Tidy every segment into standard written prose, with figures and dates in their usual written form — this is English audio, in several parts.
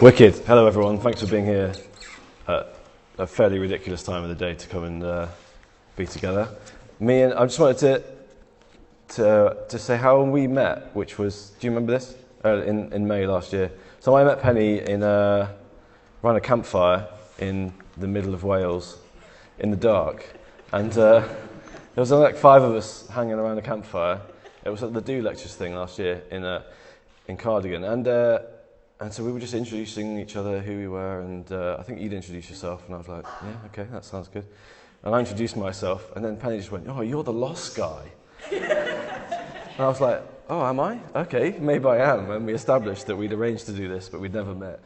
Wicked. Hello everyone, thanks for being here at a fairly ridiculous time of the day to come and be together. I just wanted to say how we met, which was, do you remember this? In May last year. So I met Penny around a campfire in the middle of Wales in the dark, and there was like 5 of us hanging around a campfire. It was at the Do Lectures thing last year in Cardigan, and so we were just introducing each other, who we were, and I think you'd introduce yourself, and I was like, yeah, okay, that sounds good. And I introduced myself, and then Penny just went, oh, you're the lost guy. And I was like, oh, am I? Okay, maybe I am. And we established that we'd arranged to do this, but we'd never met.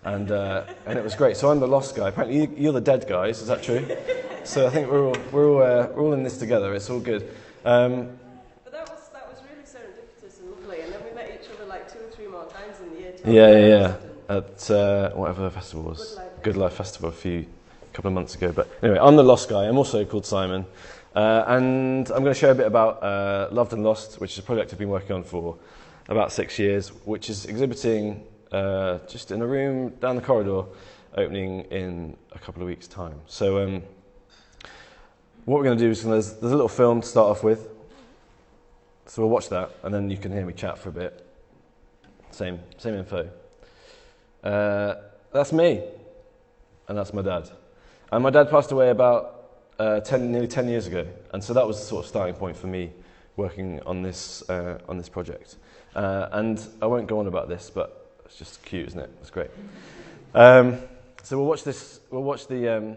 And it was great. So I'm the lost guy. Apparently you're the dead guys, is that true? So I think we're all in this together, it's all good. But that was really serendipitous and lovely, and then we met each other like 2 or 3 more times in the year. Yeah. At whatever the festival was, Good Life Festival a couple of months ago. But anyway, I'm the lost guy. I'm also called Simon, and I'm going to share a bit about Loved and Lost, which is a project I've been working on for about 6 years, which is exhibiting just in a room down the corridor, opening in a couple of weeks' time. So what we're going to do is there's a little film to start off with. So we'll watch that, and then you can hear me chat for a bit. Same info. That's me, and that's my dad. And my dad passed away about nearly 10 years ago, and so that was the sort of starting point for me working on this project. And I won't go on about this, but it's just cute, isn't it? It's great. So we'll watch this. We'll watch the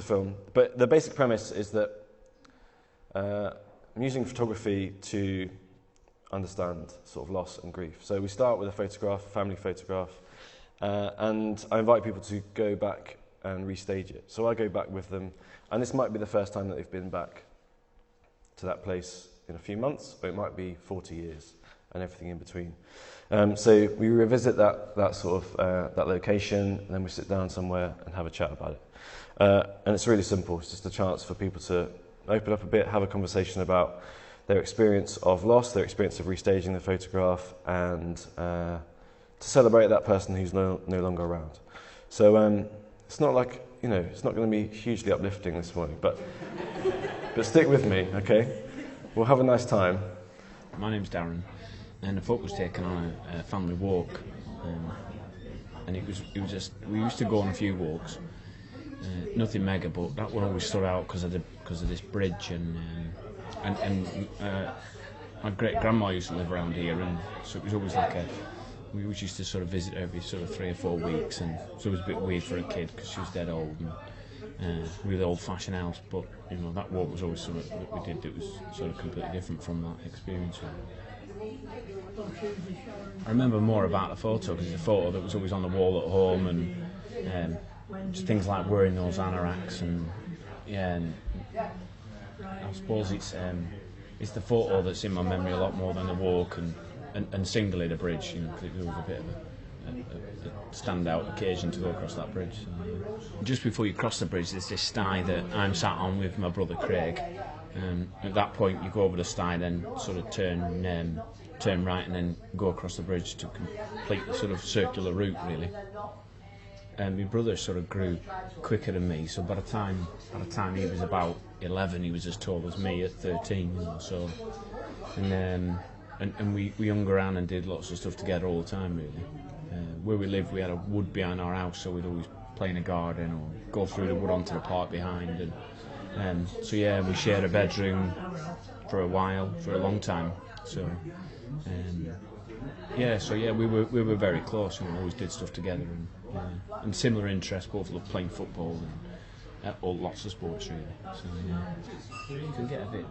film. But the basic premise is that I'm using photography to understand sort of loss and grief. So we start with a photograph, a family photograph, and I invite people to go back and restage it. So I go back with them, and this might be the first time that they've been back to that place in a few months, or it might be 40 years and everything in between. So we revisit that sort of that location, and then we sit down somewhere and have a chat about it. And it's really simple. It's just a chance for people to open up a bit, have a conversation about their experience of loss, their experience of restaging the photograph, and to celebrate that person who's no longer around. So it's not like, it's not going to be hugely uplifting this morning, but stick with me, okay? We'll have a nice time. My name's Darren, and the photo was taken on a family walk, and it was just, we used to go on a few walks, nothing mega, but that one always stood out because of this bridge, and my great grandma used to live around here, and so it was always like we always used to sort of visit every sort of 3 or 4 weeks, and so it was a bit weird for a kid because she was dead old and really old-fashioned house, but that walk was always sort of that we did. It was sort of completely different from that experience. I remember more about the photo because it's a photo that was always on the wall at home, and just things like wearing those anoraks, and I suppose it's the photo that's in my memory a lot more than the walk and singularly the bridge, because it was a bit of a standout occasion to go across that bridge. So, just before you cross the bridge, there's this stye that I'm sat on with my brother Craig. At that point, you go over the stye, then sort of turn right, and then go across the bridge to complete the sort of circular route, really. And my brother sort of grew quicker than me, so by the time he was about 11, he was as tall as me at 13. So, and we hung around and did lots of stuff together all the time, really. Where we lived, we had a wood behind our house, so we'd always play in a garden or go through the wood onto the park behind. And so yeah, we shared a bedroom for a long time. So we were very close, and we always did stuff together, and similar interests. Both loved playing football and lots of sports, really. So you can get a bit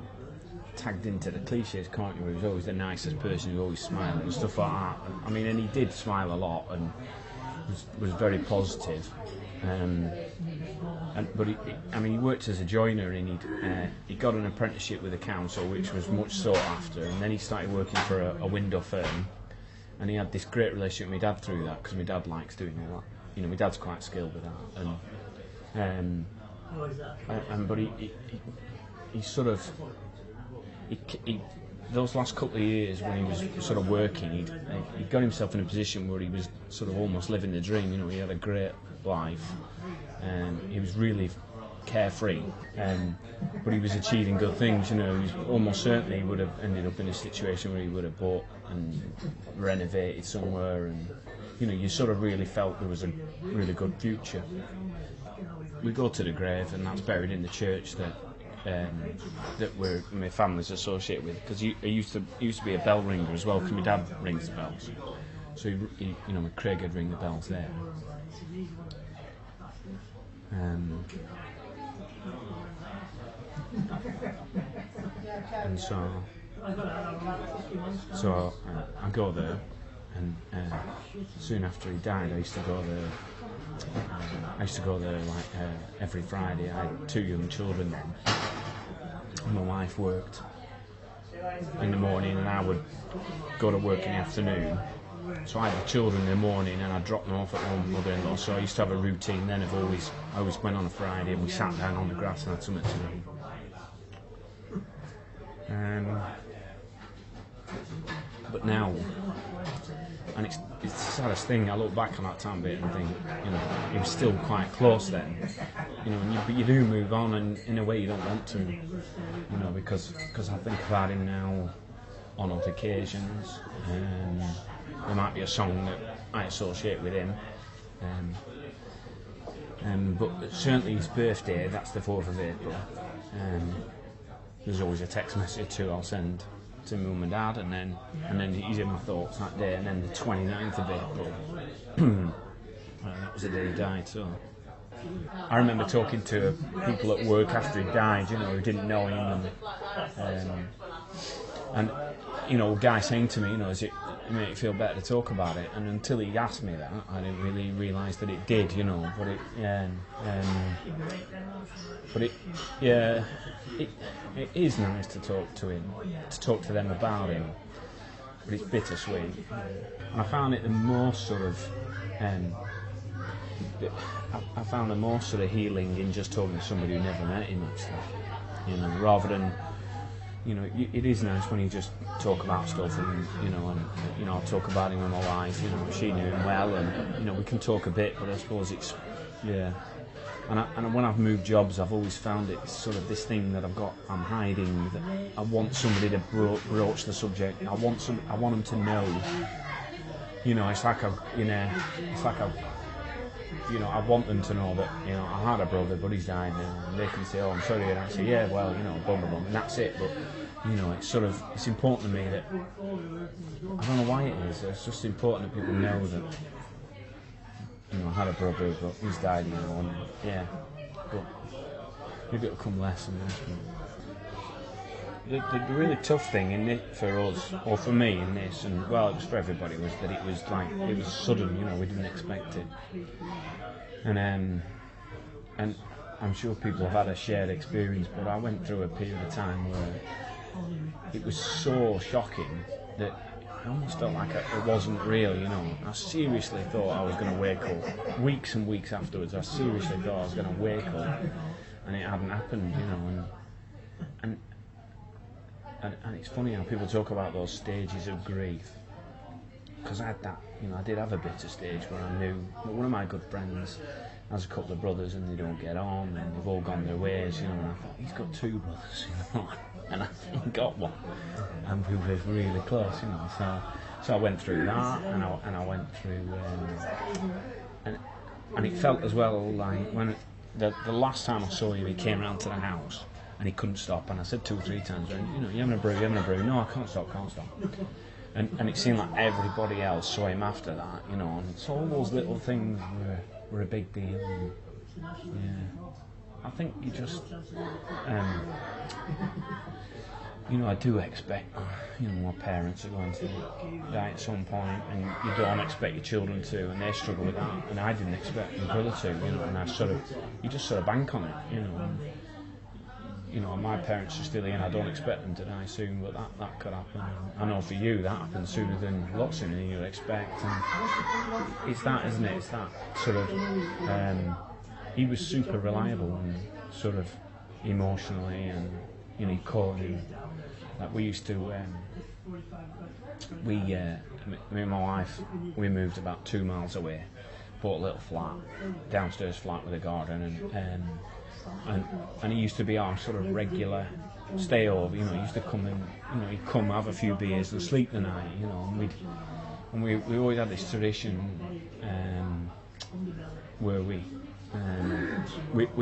tagged into the cliches, can't you? He was always the nicest person, who always smiled and stuff like that. And he did smile a lot and was very positive. But he worked as a joiner, and he got an apprenticeship with the council, which was much sought after. And then he started working for a window firm, and he had this great relationship with my dad through that, because my dad likes doing all that. My dad's quite skilled with that. But he sort of. those last couple of years when he was sort of working, he got himself in a position where he was sort of almost living the dream. You know, he had a great life, and he was really carefree, but he was achieving good things. You know, he was, almost certainly would have ended up in a situation where he would have bought and renovated somewhere, and you know, you sort of really felt there was a really good future. We go to the grave, and that's buried in the church that my family's associated with, because he used to be a bell ringer as well, because my dad rings the bells, so he you know, Craig would ring the bells there. And so I go there, and soon after he died, I used to go there. Like every Friday. I had 2 young children then. My wife worked in the morning, and I would go to work in the afternoon. So I had the children in the morning, and I'd drop them off at my mother-in-law. So I used to have a routine then of I always went on a Friday, and we sat down on the grass and had something to eat. But now, and it's the saddest thing, I look back on that time bit and think, you know, he was still quite close then, you know, but you do move on, and in a way you don't want to, you know, because I think about him now on other occasions, and there might be a song that I associate with him, but certainly his birthday, that's the 4th of April, there's always a text message too I'll send to mum and dad, and then he's in my thoughts that day. And then the 29th of April, that was the day he died. So I remember talking to people at work after he died, you know, who didn't know him, and you know, a guy saying to me, you know, does it make you feel better to talk about it? And until he asked me that, I didn't really realise that it did, you know. But it is nice to talk to him, to talk to them about him. But it's bittersweet. And I found it the most sort of, I found the most sort of healing in just talking to somebody who never met him, actually. You know, rather than, you know, it is nice when you just talk about stuff, and you know, I'll talk about him in my wife. You know, she knew him well, and you know, we can talk a bit. But I suppose it's, yeah. And when I've moved jobs, I've always found it sort of this thing that I'm hiding. That I want somebody to broach the subject. I want them to know. You know, it's like I want them to know that, you know, I had a brother, but he's died now, and they can say, "Oh, I'm sorry," and I say, "Yeah, well, you know, bum, and that's it." But you know, it's important to me that, I don't know why it is. It's just important that people know that, you know, I had a brother, but he's died, you know, and yeah, but maybe it'll come less and less. The really tough thing in it for us, or for me in this, and well, it was for everybody, was that it was sudden, you know, we didn't expect it. And I'm sure people have had a shared experience, but I went through a period of time where it was so shocking that I almost felt like it wasn't real, you know. I seriously thought I was going to wake up. Weeks and weeks afterwards, I seriously thought I was going to wake up, and it hadn't happened, you know. And it's funny how people talk about those stages of grief, because I had that, you know, I did have a bitter stage where I knew one of my good friends has a couple of brothers and they don't get on and they've all gone their ways, you know, and I thought, he's got 2 brothers, you know, and I've got one, and we were really close, you know, so I went through that, and I went through, and it felt as well like when the last time I saw him, he came round to the house, and he couldn't stop, and I said 2 or 3 times, you know, you having a brew? No, I can't stop. And it seemed like everybody else saw him after that, you know, and so all those little things were a big deal. And, yeah, I think you just, you know, I do expect, you know, my parents are going to die at some point, and you don't expect your children to, and they struggle with that, and I didn't expect my brother to, you know, and you just sort of bank on it, you know. And, you know, my parents are still here, and I don't expect them to die soon, but that could happen. I know for you that happens sooner than you'd expect. And it's that, isn't it? It's that sort of. He was super reliable and sort of emotionally, and you know, you call him. Like we used to, me and my wife, we moved about 2 miles away, bought a little flat, downstairs flat with a garden, and he used to be our sort of regular stay over. You know, he used to come in, you know, he'd come have a few beers and sleep the night, you know, and we always had this tradition where we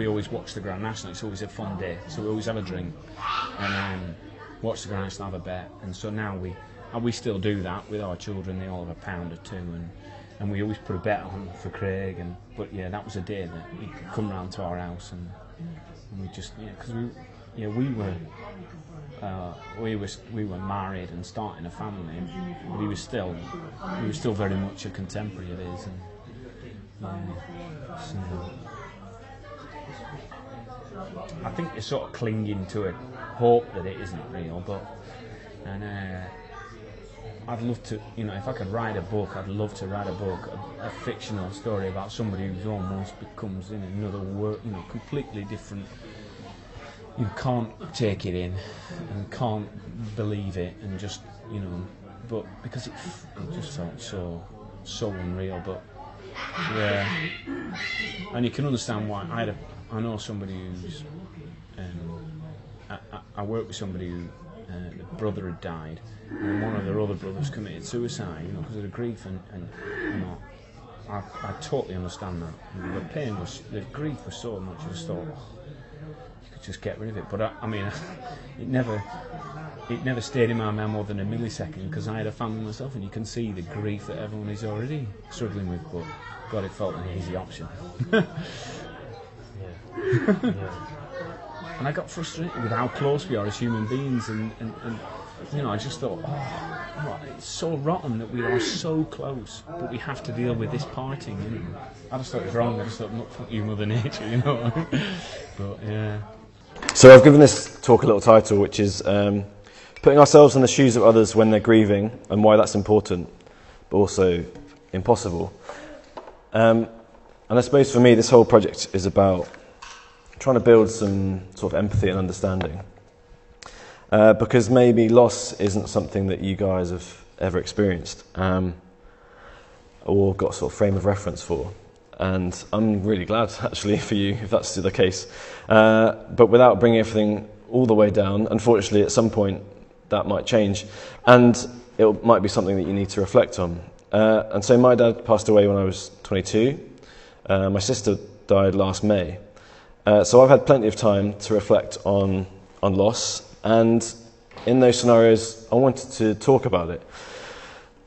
always watch the Grand National. It's always a fun day, so we always have a drink and watch the Grand National, have a bet. And so now we still do that with our children. They all have a pound or two, and we always put a bet on for Craig. But yeah, that was a day that he'd come round to our house, and we just, because we were married and starting a family, but we were still very much a contemporary of his. And so I think you're sort of clinging to a hope that it isn't real, I'd love to, you know, if I could write a book, I'd love to write a book, a fictional story about somebody who's almost becomes in another world, you know, completely different. You can't take it in and can't believe it, and just, you know, but because it just felt so unreal. But yeah, and you can understand why. I know somebody who's I worked with somebody who the brother had died, and one of their other brothers committed suicide, you know, because of the grief, and you know, I totally understand that. And the grief was so much. I just thought, you could just get rid of it. But I mean, it never stayed in my mind more than a millisecond, because I had a family myself, and you can see the grief that everyone is already struggling with. But God, it felt an easy option. Yeah. And I got frustrated with how close we are as human beings, and you know, I just thought, it's so rotten that we are so close, but we have to deal with this parting, you know. I just thought it was wrong. I just thought, not fuck you, Mother Nature, you know. But yeah. So I've given this talk a little title, which is putting ourselves in the shoes of others when they're grieving, and why that's important, but also impossible. And I suppose for me, this whole project is about trying to build some sort of empathy and understanding. Because maybe loss isn't something that you guys have ever experienced, or got sort of frame of reference for. And I'm really glad, actually, for you, if that's the case. But without bringing everything all the way down, unfortunately, at some point, that might change. And it might be something that you need to reflect on. And so my dad passed away when I was 22. My sister died last May. So I've had plenty of time to reflect on loss. And in those scenarios, I wanted to talk about it.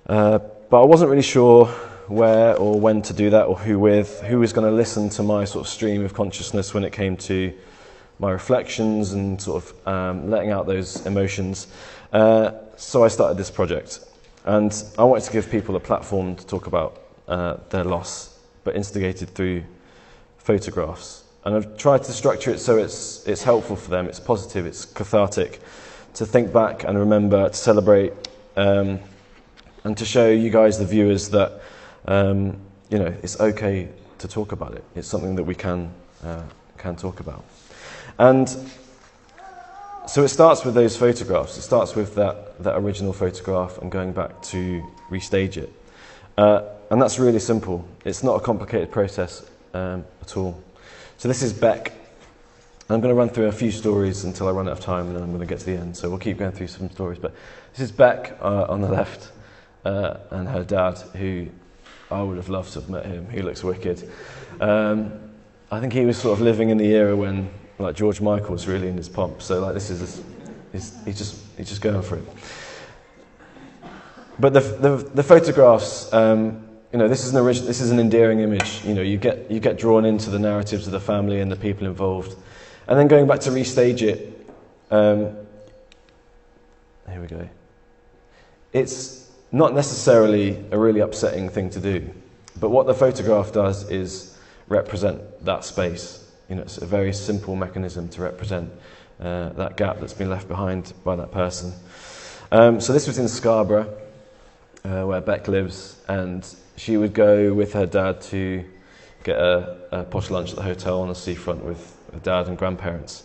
But I wasn't really sure where or when to do that, or who was going to listen to my sort of stream of consciousness when it came to my reflections and sort of letting out those emotions. So I started this project. And I wanted to give people a platform to talk about their loss, but instigated through photographs. And I've tried to structure it so it's helpful for them, it's positive, it's cathartic, to think back and remember, to celebrate, and to show you guys, the viewers, that you know, it's okay to talk about it. It's something that we can talk about. And so it starts with those photographs. It starts with that original photograph and going back to restage it. And that's really simple. It's not a complicated process at all. So this is Beck. I'm going to run through a few stories until I run out of time, and then I'm going to get to the end. So we'll keep going through some stories. But this is Beck on the left, and her dad, who I would have loved to have met him. He looks wicked. I think he was sort of living in the era when, like, George Michael was really in his pomp. So like he's just going for it. But the photographs. You know, this is an endearing image. You know, you get drawn into the narratives of the family and the people involved, and then going back to restage it. Here we go. It's not necessarily a really upsetting thing to do, but what the photograph does is represent that space. You know, it's a very simple mechanism to represent that gap that's been left behind by that person. So this was in Scarborough, where Beck lives, and she would go with her dad to get a posh lunch at the hotel on the seafront with her dad and grandparents.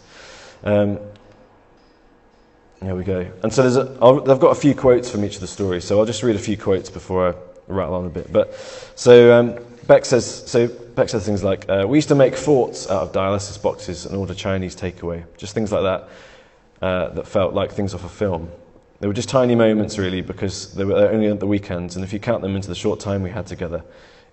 There we go. And so I've got a few quotes from each of the stories, so I'll just read a few quotes before I rattle on a bit. But so Beck says things like, "We used to make forts out of dialysis boxes and order Chinese takeaway." Just things like that that felt like things off a film. They were just tiny moments, really, because they were only at the weekends, and if you count them into the short time we had together,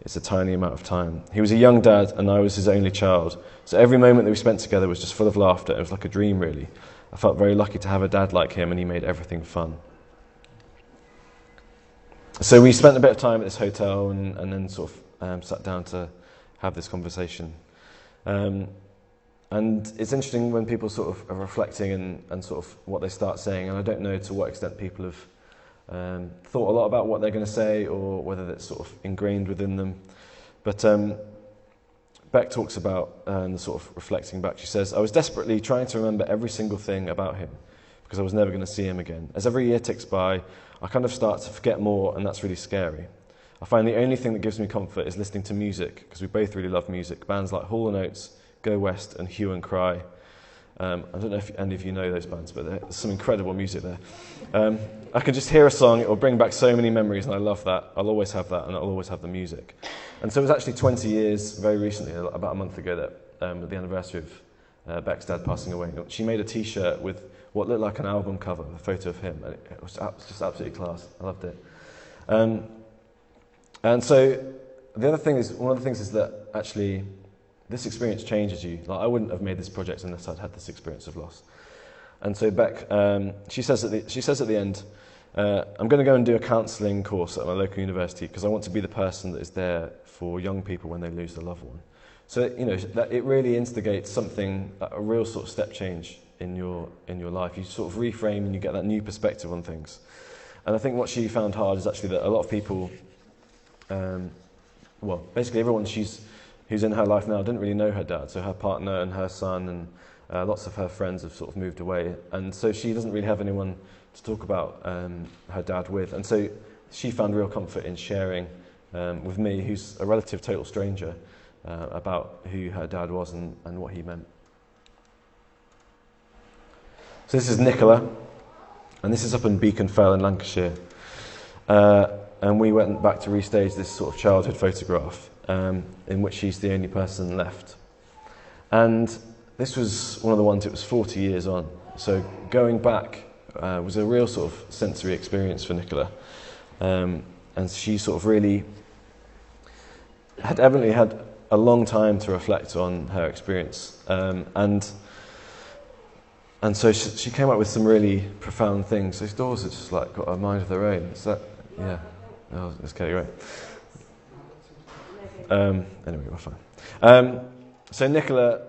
it's a tiny amount of time. He was a young dad, and I was his only child, so every moment that we spent together was just full of laughter. It was like a dream, really. I felt very lucky to have a dad like him, and he made everything fun. So we spent a bit of time at this hotel, and then sort of sat down to have this conversation. And it's interesting when people sort of are reflecting and sort of what they start saying, and I don't know to what extent people have thought a lot about what they're going to say or whether that's sort of ingrained within them. But Beck talks about, and sort of reflecting back, she says, "I was desperately trying to remember every single thing about him because I was never going to see him again. As every year ticks by, I kind of start to forget more, and that's really scary. I find the only thing that gives me comfort is listening to music, because we both really love music. Bands like Hall & Oates, Go West and Hue and Cry. I don't know if any of you know those bands, but there's some incredible music there. I can just hear a song, it will bring back so many memories, and I love that. I'll always have that, and I'll always have the music." And so it was actually 20 years, very recently, about a month ago, that at the anniversary of Beck's dad passing away, she made a T-shirt with what looked like an album cover, a photo of him, and it was just absolutely class. I loved it. And so one of the things is that actually this experience changes you. Like, I wouldn't have made this project unless I'd had this experience of loss. And so Beck, she says at the end, "I'm going to go and do a counselling course at my local university because I want to be the person that is there for young people when they lose their loved one." So that it really instigates something, a real sort of step change in your life. You sort of reframe and you get that new perspective on things. And I think what she found hard is actually that a lot of people, basically everyone who's in her life now didn't really know her dad. So her partner and her son and lots of her friends have sort of moved away. And so she doesn't really have anyone to talk about her dad with. And so she found real comfort in sharing with me, who's a relative total stranger, about who her dad was and what he meant. So this is Nicola, and this is up in Beacon Fell in Lancashire. And we went back to restage this sort of childhood photograph in which she's the only person left. And this was one of the ones, it was 40 years on. So going back was a real sort of sensory experience for Nicola. And she sort of really had evidently had a long time to reflect on her experience. And so she came up with some really profound things. Those doors have just like got a mind of their own. Is that, yeah. Oh, it's okay, right. Anyway, we're fine. So Nicola,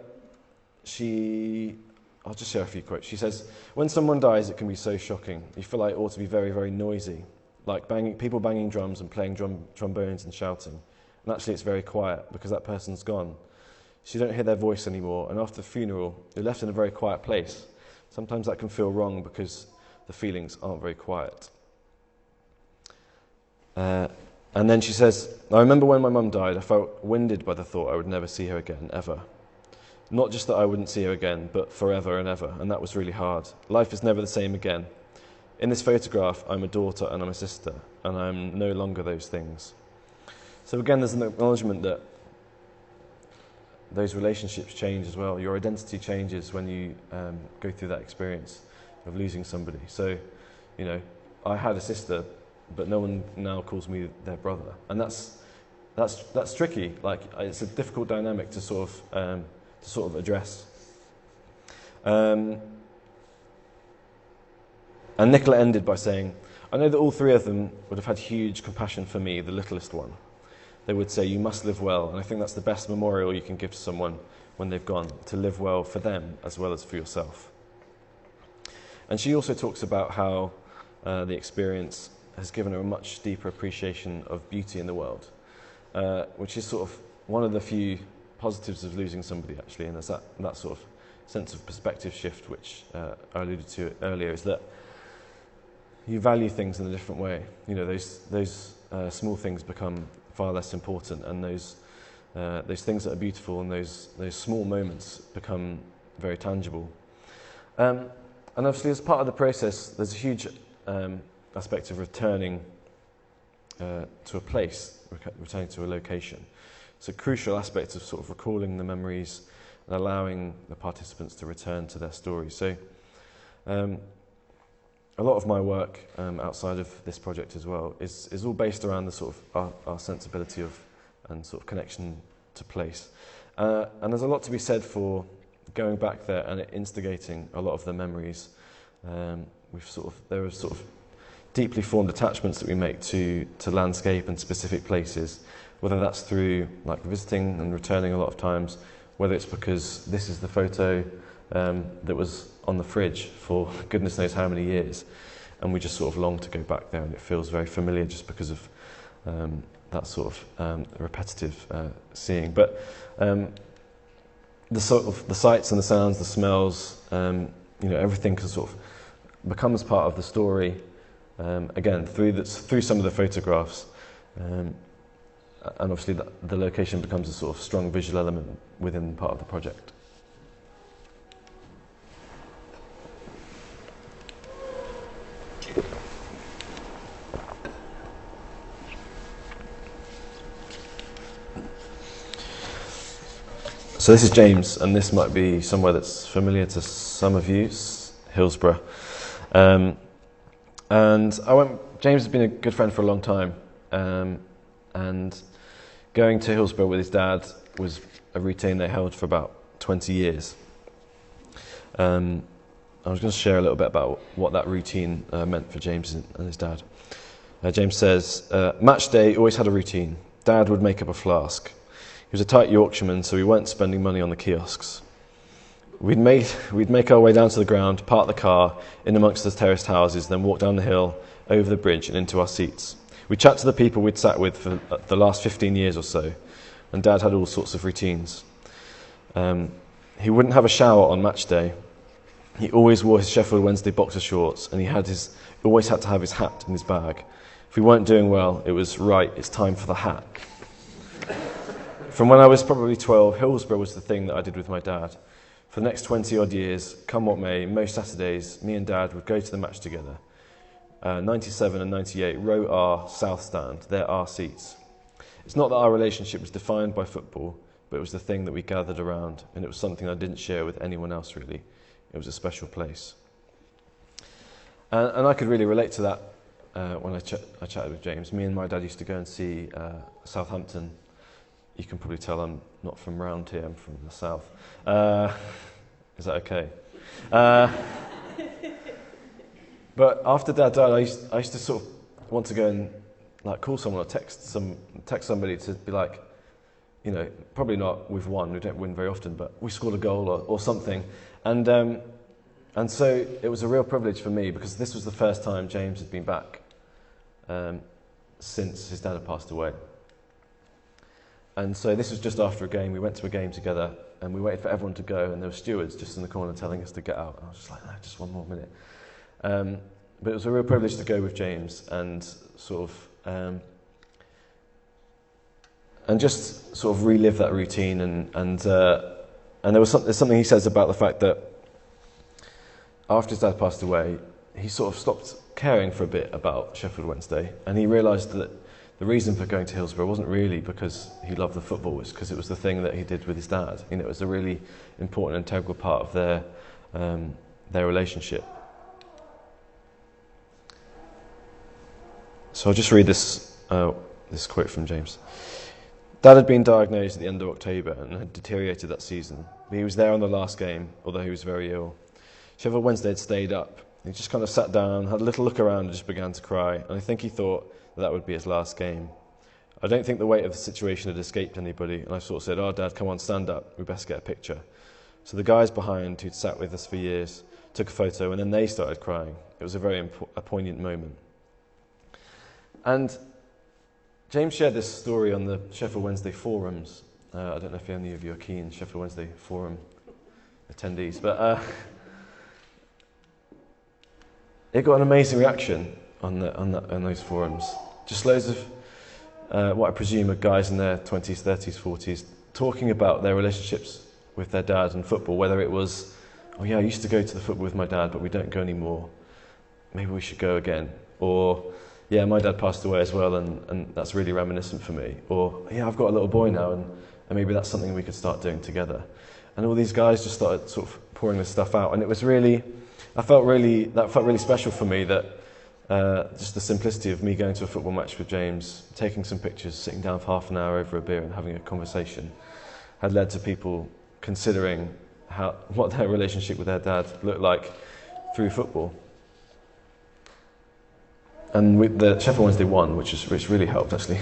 I'll just share a few quotes. She says, "When someone dies, it can be so shocking. You feel like it ought to be very, very noisy, like people banging drums and playing trombones and shouting. And actually it's very quiet because that person's gone. So you don't hear their voice anymore. And after the funeral, you're left in a very quiet place. Sometimes that can feel wrong because the feelings aren't very quiet." And then she says, "I remember when my mum died, I felt winded by the thought I would never see her again, ever. Not just that I wouldn't see her again, but forever and ever, and that was really hard. Life is never the same again. In this photograph, I'm a daughter and I'm a sister, and I'm no longer those things." So again, there's an acknowledgement that those relationships change as well. Your identity changes when you go through that experience of losing somebody. So, I had a sister, but no one now calls me their brother, and that's tricky. Like, it's a difficult dynamic to sort of address. And Nicola ended by saying, "I know that all three of them would have had huge compassion for me, the littlest one. They would say, 'You must live well,' and I think that's the best memorial you can give to someone when they've gone, to live well for them as well as for yourself." And she also talks about how the experience has given her a much deeper appreciation of beauty in the world, which is sort of one of the few positives of losing somebody, actually, and there's that sort of sense of perspective shift, which I alluded to earlier, is that you value things in a different way. Those small things become far less important, and those things that are beautiful and those small moments become very tangible. And obviously, as part of the process, there's a huge aspect of returning to a place, returning to a location. It's a crucial aspect of sort of recalling the memories and allowing the participants to return to their stories. So a lot of my work outside of this project as well is all based around the sort of our sensibility of and sort of connection to place. And there's a lot to be said for going back there and instigating a lot of the memories. There are sort of deeply formed attachments that we make to landscape and specific places, whether that's through like visiting and returning a lot of times, whether it's because this is the photo that was on the fridge for goodness knows how many years, and we just sort of long to go back there, and it feels very familiar just because of that sort of repetitive seeing. But the sights and the sounds, the smells, everything can sort of becomes part of the story. Again, through some of the photographs, and obviously the location becomes a sort of strong visual element within part of the project. So this is James, and this might be somewhere that's familiar to some of you, Hillsborough. And James has been a good friend for a long time, and going to Hillsborough with his dad was a routine they held for about 20 years. I was going to share a little bit about what that routine meant for James and his dad. James says, match day always had a routine. Dad would make up a flask. He was a tight Yorkshireman, so we weren't spending money on the kiosks. We'd make our way down to the ground, park the car in amongst the terraced houses, then walk down the hill, over the bridge and into our seats. We'd chat to the people we'd sat with for the last 15 years or so, and Dad had all sorts of routines. He wouldn't have a shower on match day. He always wore his Sheffield Wednesday boxer shorts, and he always had to have his hat in his bag. If we weren't doing well, it was, right, it's time for the hat. From when I was probably 12, Hillsborough was the thing that I did with my dad. For the next 20 odd years, come what may, most Saturdays, me and Dad would go to the match together. 97 and 98, row R, south stand, there are seats. It's not that our relationship was defined by football, but it was the thing that we gathered around, and it was something I didn't share with anyone else really. It was a special place. And I could really relate to that when I chatted with James. Me and my dad used to go and see Southampton. You can probably tell I'm not from round here, I'm from the south. Is that okay? But after Dad died, I used to sort of want to go and like call someone or text somebody to be like, probably not we've won, we don't win very often, but we scored a goal or something. And so it was a real privilege for me because this was the first time James had been back since his dad had passed away. And so this was just after a game. We went to a game together and we waited for everyone to go, and there were stewards just in the corner telling us to get out. And I was just like, no, just one more minute. But it was a real privilege to go with James and just sort of relive that routine. And there's something he says about the fact that after his dad passed away, he sort of stopped caring for a bit about Sheffield Wednesday, and he realised that the reason for going to Hillsborough wasn't really because he loved the football, it was because it was the thing that he did with his dad. It was a really important, integral part of their relationship. So I'll just read this quote from James. Dad had been diagnosed at the end of October and had deteriorated that season. But he was there on the last game, although he was very ill. Sheffield Wednesday had stayed up. He just kind of sat down, had a little look around and just began to cry. And I think he thought that would be his last game. I don't think the weight of the situation had escaped anybody, and I sort of said, "Oh, Dad, come on, stand up. We best get a picture." So the guys behind, who'd sat with us for years, took a photo, and then they started crying. It was a very poignant moment. And James shared this story on the Sheffield Wednesday forums. I don't know if any of you are keen Sheffield Wednesday forum attendees, but it got an amazing reaction on those forums. Just loads of what I presume are guys in their 20s, 30s, 40s talking about their relationships with their dad and football, whether it was oh yeah, I used to go to the football with my dad, but we don't go anymore. Maybe we should go again. Or, yeah, my dad passed away as well, and that's really reminiscent for me. Or, yeah, I've got a little boy now, and maybe that's something we could start doing together. And all these guys just started sort of pouring this stuff out, and it was really, that felt really special for me, that just the simplicity of me going to a football match with James, taking some pictures, sitting down for half an hour over a beer and having a conversation, had led to people considering what their relationship with their dad looked like through football. And with the Sheffield Wednesday won, which really helped actually.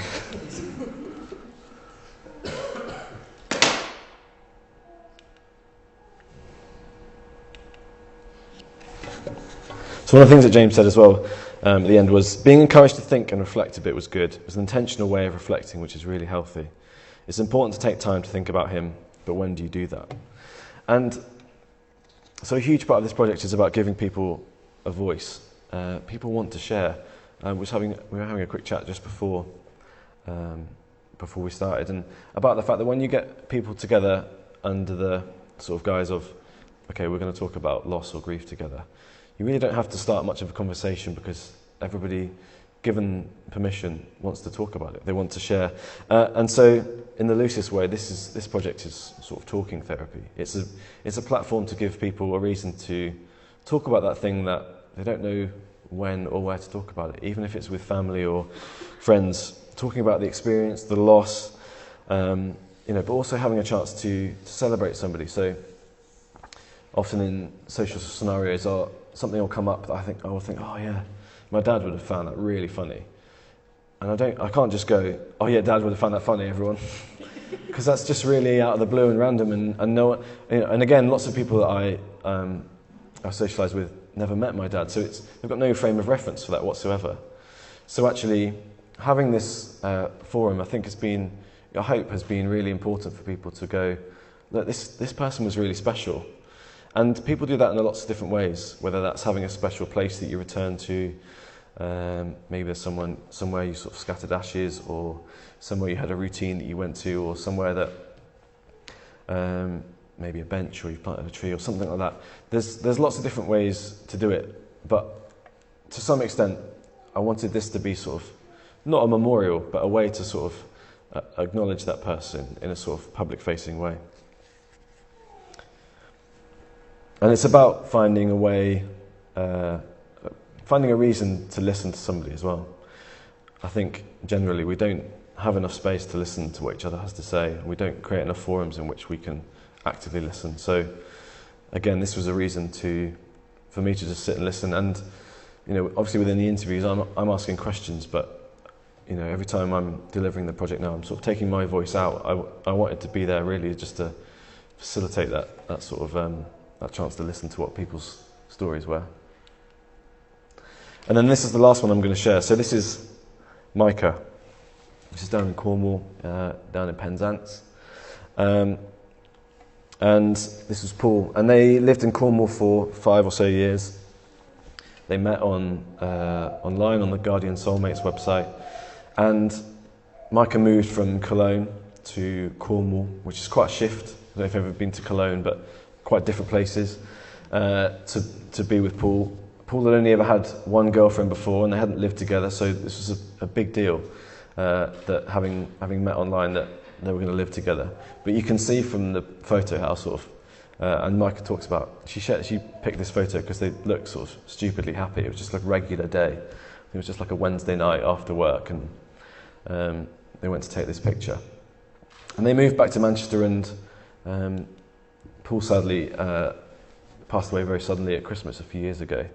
So one of the things that James said as well at the end was, being encouraged to think and reflect a bit was good. It was an intentional way of reflecting, which is really healthy. It's important to take time to think about him, but when do you do that? And so a huge part of this project is about giving people a voice. People want to share. We were having a quick chat just before we started, and about the fact that when you get people together under the sort of guise of, okay, we're going to talk about loss or grief together, you really don't have to start much of a conversation, because everybody, given permission, wants to talk about it. They want to share. And so, in the loosest way, this project is sort of talking therapy. It's a platform to give people a reason to talk about that thing that they don't know when or where to talk about it, even if it's with family or friends. Talking about the experience, the loss, but also having a chance to celebrate somebody. So often in social scenarios, something will come up that I will think, oh yeah, my dad would have found that really funny. And I can't just go, oh yeah, Dad would have found that funny, everyone. Because that's just really out of the blue and random, and no one, and again, lots of people that I socialise with never met my dad, so they've got no frame of reference for that whatsoever. So actually, having this forum, I hope has been really important for people to go, look, this person was really special. And people do that in lots of different ways, whether that's having a special place that you return to, maybe there's somewhere you sort of scattered ashes, or somewhere you had a routine that you went to, or somewhere that maybe a bench, or you've planted a tree or something like that. There's lots of different ways to do it, but to some extent I wanted this to be sort of not a memorial, but a way to sort of acknowledge that person in a sort of public facing way. And it's about finding a way, finding a reason to listen to somebody as well. I think generally we don't have enough space to listen to what each other has to say. We don't create enough forums in which we can actively listen. So again, this was a reason for me to just sit and listen. And obviously within the interviews, I'm asking questions, but every time I'm delivering the project now, I'm sort of taking my voice out. I wanted to be there really just to facilitate that sort of that chance to listen to what people's stories were. And then this is the last one I'm going to share. So this is Micah, which is down in Cornwall, down in Penzance. And this was Paul. And they lived in Cornwall for 5 or so years. They met online on the Guardian Soulmates website. And Micah moved from Cologne to Cornwall, which is quite a shift. I don't know if you've ever been to Cologne, but quite different places, to be with Paul. Paul had only ever had one girlfriend before, and they hadn't lived together, so this was a big deal, that having met online, that they were going to live together. But you can see from the photo how sort of, and Micah talks about, she picked this photo because they looked sort of stupidly happy. It was just like a regular day. It was just like a Wednesday night after work, and they went to take this picture. And they moved back to Manchester, and Paul sadly passed away very suddenly at Christmas a few years ago.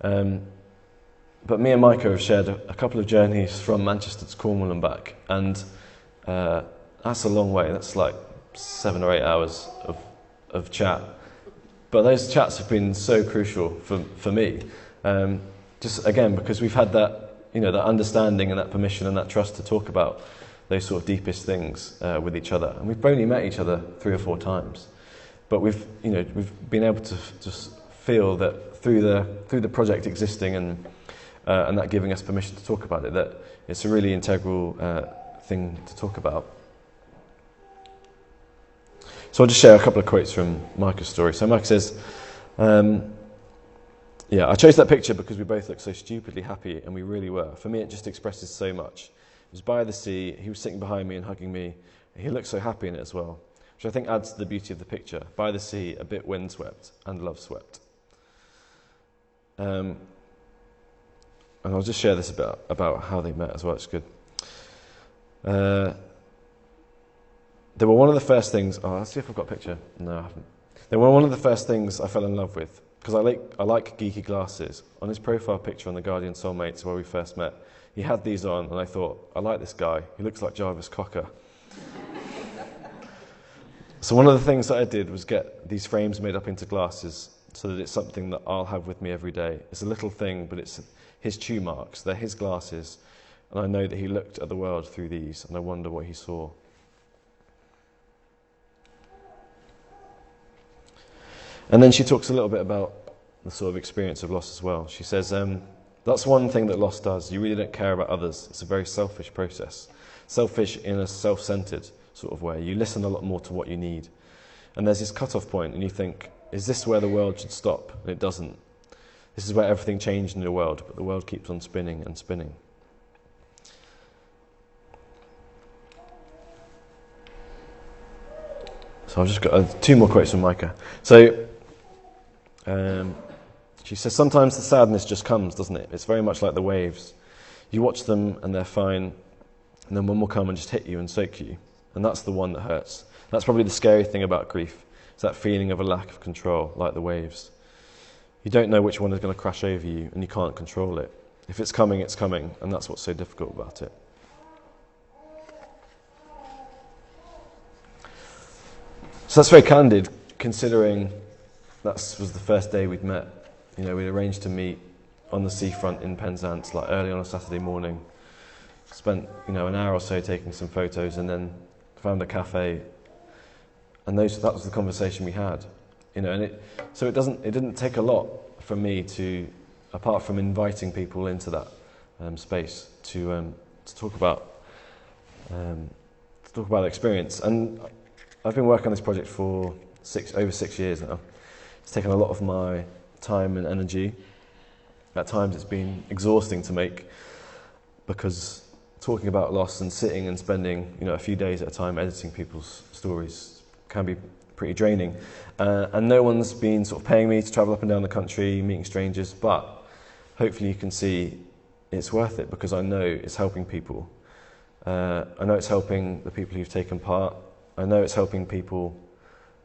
But me and Micah have shared a couple of journeys from Manchester to Cornwall and back, and that's a long way. That's like 7 or 8 hours of chat. But those chats have been so crucial for me, just again because we've had that that understanding and that permission and that trust to talk about those sort of deepest things with each other. And we've only met each other 3 or 4 times. But we've been able to just feel that through the project existing and that giving us permission to talk about it, that it's a really integral thing to talk about. So I'll just share a couple of quotes from Micah's story. So Micah says, yeah, I chose that picture because we both looked so stupidly happy, and we really were. For me, it just expresses so much. It was by the sea, he was sitting behind me and hugging me, and he looked so happy in it as well, which I think adds to the beauty of the picture. By the sea, a bit windswept and love-swept. And I'll just share this about how they met as well, it's good. They were one of the first things, let's see if I've got a picture. No, I haven't. They were one of the first things I fell in love with, because I like geeky glasses. On his profile picture on The Guardian Soulmates, where we first met, he had these on, and I thought, I like this guy. He looks like Jarvis Cocker. So one of the things that I did was get these frames made up into glasses so that it's something that I'll have with me every day. It's a little thing, but it's his chew marks. They're his glasses, and I know that he looked at the world through these, and I wonder what he saw. And then she talks a little bit about the sort of experience of loss as well. She says, that's one thing that loss does. You really don't care about others. It's a very selfish process. Selfish in a self-centered sort of way. You listen a lot more to what you need. And there's this cut-off point, and you think, is this where the world should stop? And it doesn't. This is where everything changed in the world, but the world keeps on spinning and spinning. So I've just got 2 more quotes from Micah. So she says, sometimes the sadness just comes, doesn't it? It's very much like the waves. You watch them and they're fine, and then one will come and just hit you and soak you. And that's the one that hurts. That's probably the scary thing about grief. It's that feeling of a lack of control, like the waves. You don't know which one is going to crash over you, and you can't control it. If it's coming, and that's what's so difficult about it. So that's very candid, considering that was the first day we'd met. You know, we'd arranged to meet on the seafront in Penzance, like early on a Saturday morning. Spent, an hour or so taking some photos, and then found a cafe. And that was the conversation we had. And it didn't take a lot from me to, apart from inviting people into that space to talk about the experience. And I've been working on this project for over 6 years now. It's taken a lot of my time and energy. At times it's been exhausting to make, because talking about loss and sitting and spending a few days at a time editing people's stories can be pretty draining. And no one's been sort of paying me to travel up and down the country, meeting strangers, but hopefully you can see it's worth it, because I know it's helping people. I know it's helping the people who've taken part. I know it's helping people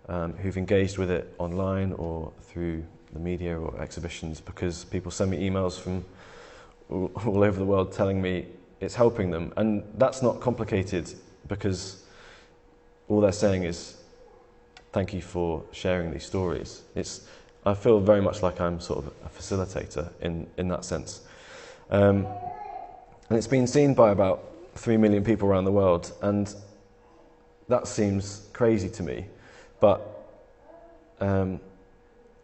who've engaged with it online or through the media or exhibitions, because people send me emails from all over the world telling me it's helping them. And that's not complicated, because all they're saying is, thank you for sharing these stories. I feel very much like I'm sort of a facilitator in that sense. And it's been seen by about 3 million people around the world, and that seems crazy to me, but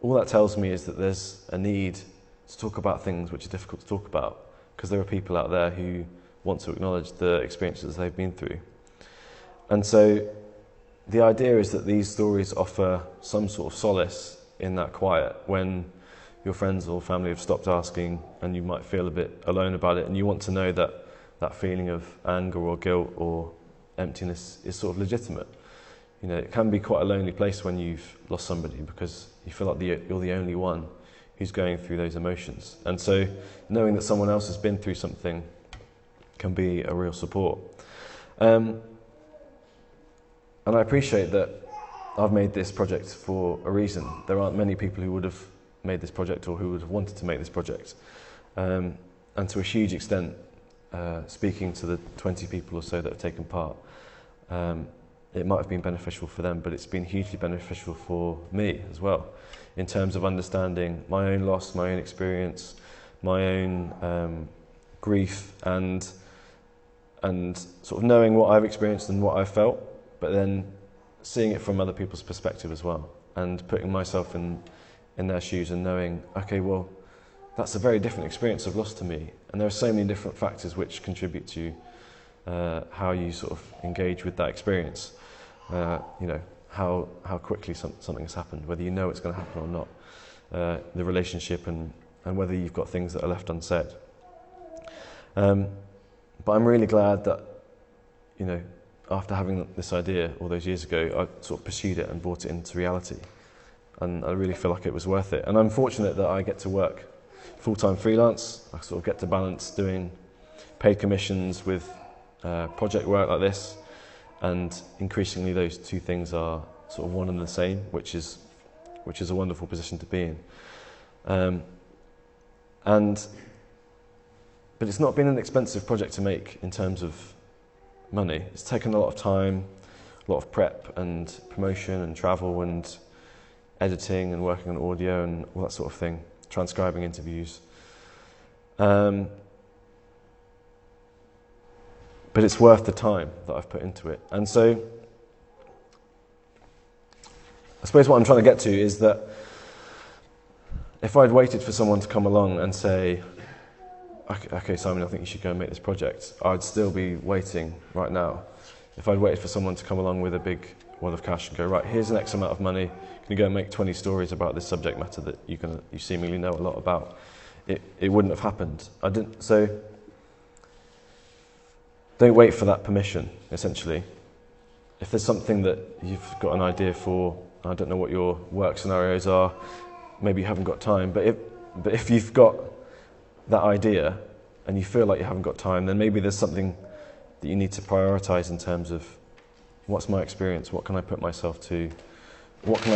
all that tells me is that there's a need to talk about things which are difficult to talk about, because there are people out there who want to acknowledge the experiences they've been through. And so the idea is that these stories offer some sort of solace in that quiet, when your friends or family have stopped asking and you might feel a bit alone about it, and you want to know that that feeling of anger or guilt or emptiness is sort of legitimate. It can be quite a lonely place when you've lost somebody, because you feel like you're the only one who's going through those emotions. And so knowing that someone else has been through something can be a real support. And I appreciate that I've made this project for a reason. There aren't many people who would have made this project or who would have wanted to make this project. And to a huge extent, speaking to the 20 people or so that have taken part, it might have been beneficial for them, but it's been hugely beneficial for me as well, in terms of understanding my own loss, my own experience, my own grief, and sort of knowing what I've experienced and what I've felt, but then seeing it from other people's perspective as well, and putting myself in their shoes and knowing, okay, well, that's a very different experience of loss to me, and there are so many different factors which contribute to how you sort of engage with that experience. how quickly something has happened, whether you know it's going to happen or not, the relationship and whether you've got things that are left unsaid. But I'm really glad that, you know, after having this idea all those years ago, I sort of pursued it and brought it into reality. And I really feel like it was worth it. And I'm fortunate that I get to work full-time freelance. I sort of get to balance doing paid commissions with project work like this. And increasingly those two things are sort of one and the same, which is a wonderful position to be in. But it's not been an expensive project to make in terms of money. It's taken a lot of time, a lot of prep and promotion and travel and editing and working on audio and all that sort of thing, transcribing interviews. But it's worth the time that I've put into it. And so I suppose what I'm trying to get to is that if I'd waited for someone to come along and say, okay, Simon, I think you should go and make this project, I'd still be waiting right now. If I'd waited for someone to come along with a big wad of cash and go, right, here's an X amount of money, can you go and make 20 stories about this subject matter that you seemingly know a lot about, it wouldn't have happened. So don't wait for that permission, essentially. If there's something that you've got an idea for, I don't know what your work scenarios are, maybe you haven't got time, but if you've got that idea and you feel like you haven't got time, then maybe there's something that you need to prioritize in terms of what's my experience, what can I put myself to, what can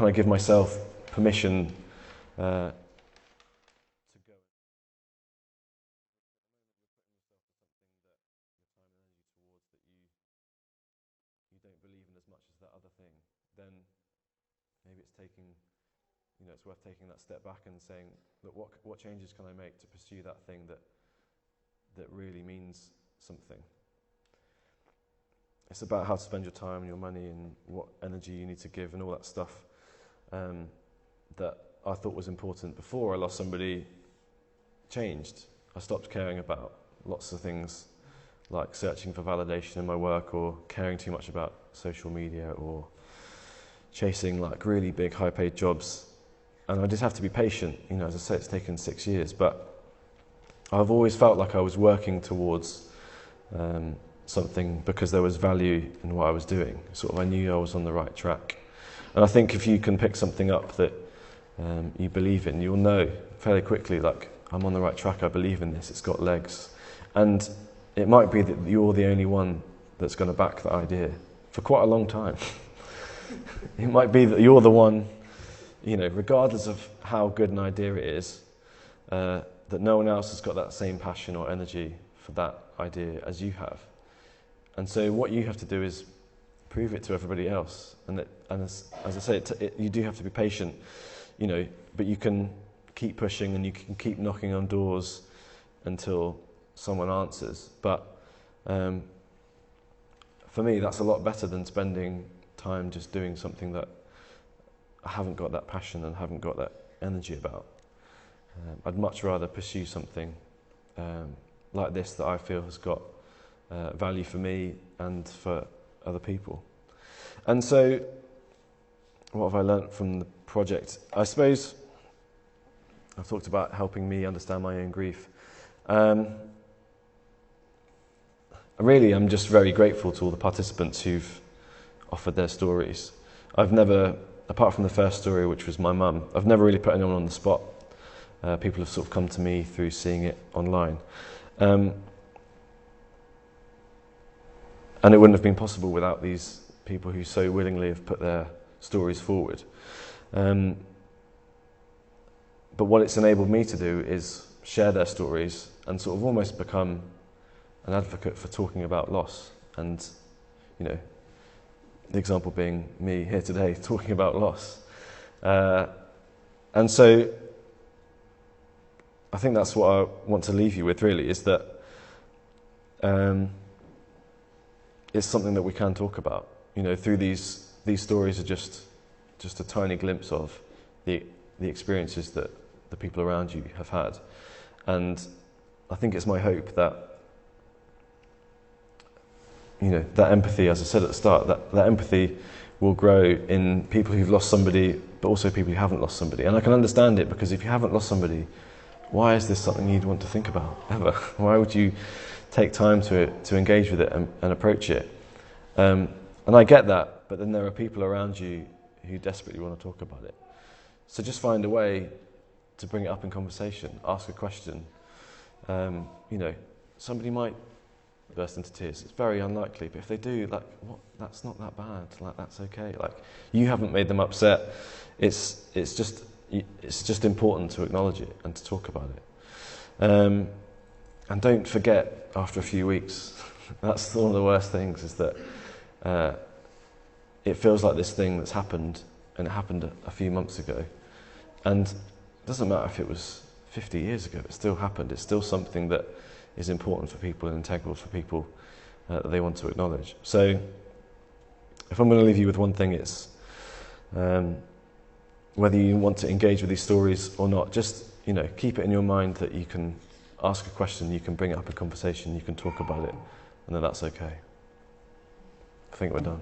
I give myself permission to go. You don't believe in as much as that other thing, then maybe it's it's worth taking that step back and saying, look, what changes can I make to pursue that thing that really means something? It's about how to spend your time and your money and what energy you need to give and all that stuff that I thought was important before I lost somebody changed. I stopped caring about lots of things like searching for validation in my work or caring too much about social media or chasing like really big high-paid jobs. And I just have to be patient. You know, as I say, it's taken 6 years, but I've always felt like I was working towards something because there was value in what I was doing. Sort of, I knew I was on the right track. And I think if you can pick something up that you believe in, you'll know fairly quickly, like, I'm on the right track, I believe in this, it's got legs. And it might be that you're the only one that's going to back that idea for quite a long time. It might be that you're the one, you know, regardless of how good an idea it is, that no one else has got that same passion or energy for that idea as you have. And so what you have to do is prove it to everybody else. And as I say, you do have to be patient, you know, but you can keep pushing and you can keep knocking on doors until someone answers. But for me, that's a lot better than spending time just doing something that I haven't got that passion and haven't got that energy about. I'd much rather pursue something like this that I feel has got value for me and for other people. And so, what have I learnt from the project? I suppose I've talked about helping me understand my own grief. Really, I'm just very grateful to all the participants who've offered their stories. I've never, apart from the first story, which was my mum, I've never really put anyone on the spot. People have sort of come to me through seeing it online. And it wouldn't have been possible without these people who so willingly have put their stories forward. But what it's enabled me to do is share their stories and sort of almost become an advocate for talking about loss. And, you know, the example being me here today talking about loss. And so I think that's what I want to leave you with, really, is that it's something that we can talk about. You know, through these stories are just a tiny glimpse of the experiences that the people around you have had. And I think it's my hope that, you know, that empathy, as I said at the start, that empathy will grow in people who've lost somebody, but also people who haven't lost somebody. And I can understand it, because if you haven't lost somebody, why is this something you'd want to think about ever? Why would you take time to engage with it and approach it? And I get that, but then there are people around you who desperately want to talk about it. So just find a way to bring it up in conversation. Ask a question. You know, somebody might burst into tears. It's very unlikely, but if they do, like, what? That's not that bad. Like, that's okay. Like, you haven't made them upset. It's just important to acknowledge it and to talk about it. And don't forget after a few weeks. That's one of the worst things, is that it feels like this thing that's happened, and it happened a few months ago. And it doesn't matter if it was 50 years ago, it still happened. It's still something that is important for people and integral for people that they want to acknowledge. So if I'm going to leave you with one thing, it's whether you want to engage with these stories or not, just, you know, keep it in your mind that you can ask a question, you can bring it up in conversation, you can talk about it, and then that's okay. I think we're done.